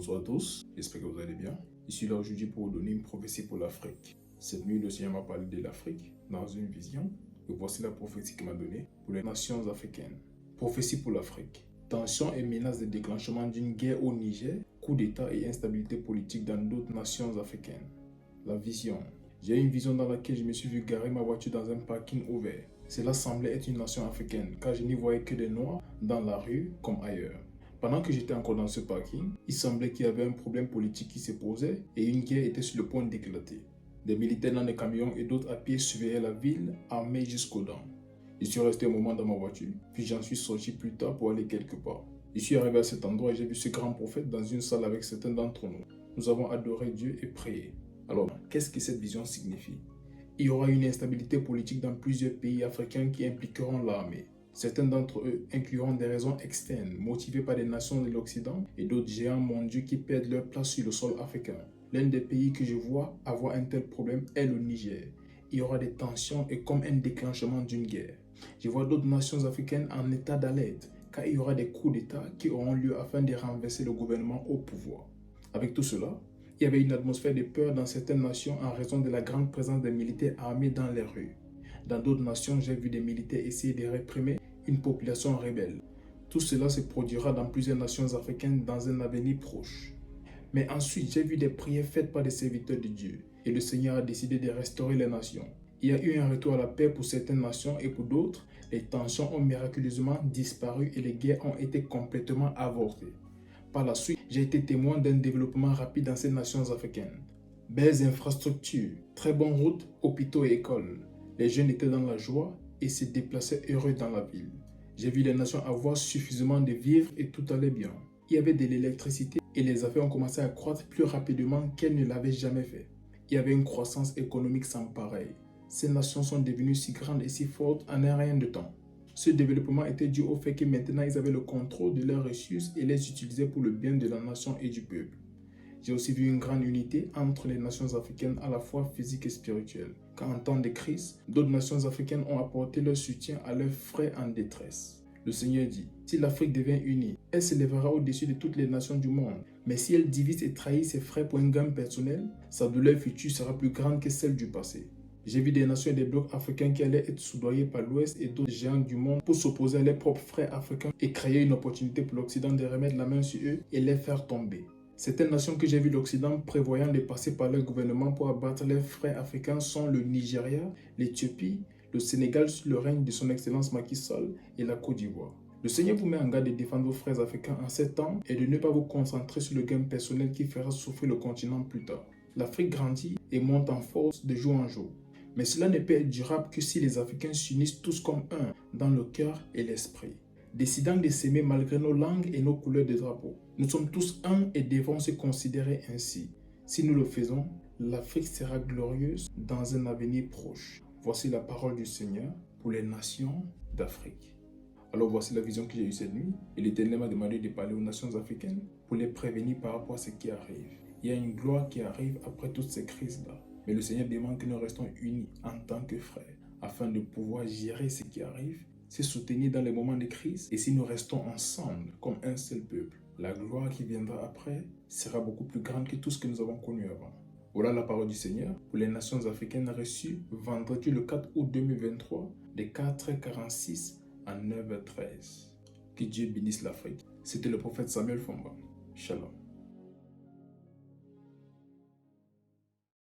Bonsoir à tous, j'espère que vous allez bien. Je suis là aujourd'hui pour vous donner une prophétie pour l'Afrique. Cette nuit, le Seigneur m'a parlé de l'Afrique dans une vision. Et voici la prophétie qu'il m'a donnée pour les nations africaines. Prophétie pour l'Afrique. Tension et menace de déclenchement d'une guerre au Niger, coup d'État et instabilité politique dans d'autres nations africaines. La vision. J'ai eu une vision dans laquelle je me suis vu garer ma voiture dans un parking ouvert. Cela semblait être une nation africaine car je n'y voyais que des noirs dans la rue comme ailleurs. Pendant que j'étais encore dans ce parking, il semblait qu'il y avait un problème politique qui se posait et une guerre était sur le point d'éclater. Des militaires dans des camions et d'autres à pied surveillaient la ville, armés jusqu'aux dents. Je suis resté un moment dans ma voiture, puis j'en suis sorti plus tard pour aller quelque part. Je suis arrivé à cet endroit et j'ai vu ce grand prophète dans une salle avec certains d'entre nous. Nous avons adoré Dieu et prié. Alors, qu'est-ce que cette vision signifie? Il y aura une instabilité politique dans plusieurs pays africains qui impliqueront l'armée. Certains d'entre eux incluront des raisons externes, motivées par des nations de l'Occident et d'autres géants mondiaux qui perdent leur place sur le sol africain. L'un des pays que je vois avoir un tel problème est le Niger. Il y aura des tensions et comme un déclenchement d'une guerre. Je vois d'autres nations africaines en état d'alerte, car il y aura des coups d'État qui auront lieu afin de renverser le gouvernement au pouvoir. Avec tout cela, il y avait une atmosphère de peur dans certaines nations en raison de la grande présence des militaires armés dans les rues. Dans d'autres nations, j'ai vu des militaires essayer de réprimer une population rebelle. Tout cela se produira dans plusieurs nations africaines dans un avenir proche. Mais ensuite, j'ai vu des prières faites par des serviteurs de Dieu et le Seigneur a décidé de restaurer les nations. Il y a eu un retour à la paix pour certaines nations et pour d'autres, les tensions ont miraculeusement disparu et les guerres ont été complètement avortées. Par la suite, j'ai été témoin d'un développement rapide dans ces nations africaines. Belles infrastructures, très bonnes routes, hôpitaux et écoles. Les jeunes étaient dans la joie et se déplaçaient heureux dans la ville. J'ai vu les nations avoir suffisamment de vivres et tout allait bien. Il y avait de l'électricité et les affaires ont commencé à croître plus rapidement qu'elles ne l'avaient jamais fait. Il y avait une croissance économique sans pareil. Ces nations sont devenues si grandes et si fortes en un rien de temps. Ce développement était dû au fait que maintenant ils avaient le contrôle de leurs ressources et les utilisaient pour le bien de la nation et du peuple. J'ai aussi vu une grande unité entre les nations africaines à la fois physique et spirituelle. Car en temps de crise, d'autres nations africaines ont apporté leur soutien à leurs frères en détresse. Le Seigneur dit, si l'Afrique devient unie, elle s'élèvera au-dessus de toutes les nations du monde. Mais si elle divise et trahit ses frères pour un gain personnel, sa douleur future sera plus grande que celle du passé. J'ai vu des nations et des blocs africains qui allaient être soudoyés par l'Ouest et d'autres géants du monde pour s'opposer à leurs propres frères africains et créer une opportunité pour l'Occident de remettre la main sur eux et les faire tomber. Certaines nations que j'ai vues l'Occident prévoyant de passer par leur gouvernement pour abattre leurs frères africains sont le Nigeria, l'Éthiopie, le Sénégal sous le règne de son Excellence Macky Sall et la Côte d'Ivoire. Le Seigneur vous met en garde de défendre vos frères africains en ces temps et de ne pas vous concentrer sur le gain personnel qui fera souffrir le continent plus tard. L'Afrique grandit et monte en force de jour en jour. Mais cela ne peut être durable que si les Africains s'unissent tous comme un dans le cœur et l'esprit, décidant de s'aimer malgré nos langues et nos couleurs de drapeau. Nous sommes tous un et devons se considérer ainsi. Si nous le faisons, l'Afrique sera glorieuse dans un avenir proche. Voici la parole du Seigneur pour les nations d'Afrique. Alors voici la vision que j'ai eue cette nuit. Et l'Éternel m'a demandé de parler aux nations africaines pour les prévenir par rapport à ce qui arrive. Il y a une gloire qui arrive après toutes ces crises-là. Mais le Seigneur demande que nous restons unis en tant que frères, afin de pouvoir gérer ce qui arrive, se soutenir dans les moments de crise, et si nous restons ensemble comme un seul peuple, la gloire qui viendra après sera beaucoup plus grande que tout ce que nous avons connu avant. Voilà la parole du Seigneur pour les nations africaines reçues vendredi le 4 août 2023 de 4h46 à 9h13. Que Dieu bénisse l'Afrique. C'était le prophète Samuel Fomba. Shalom.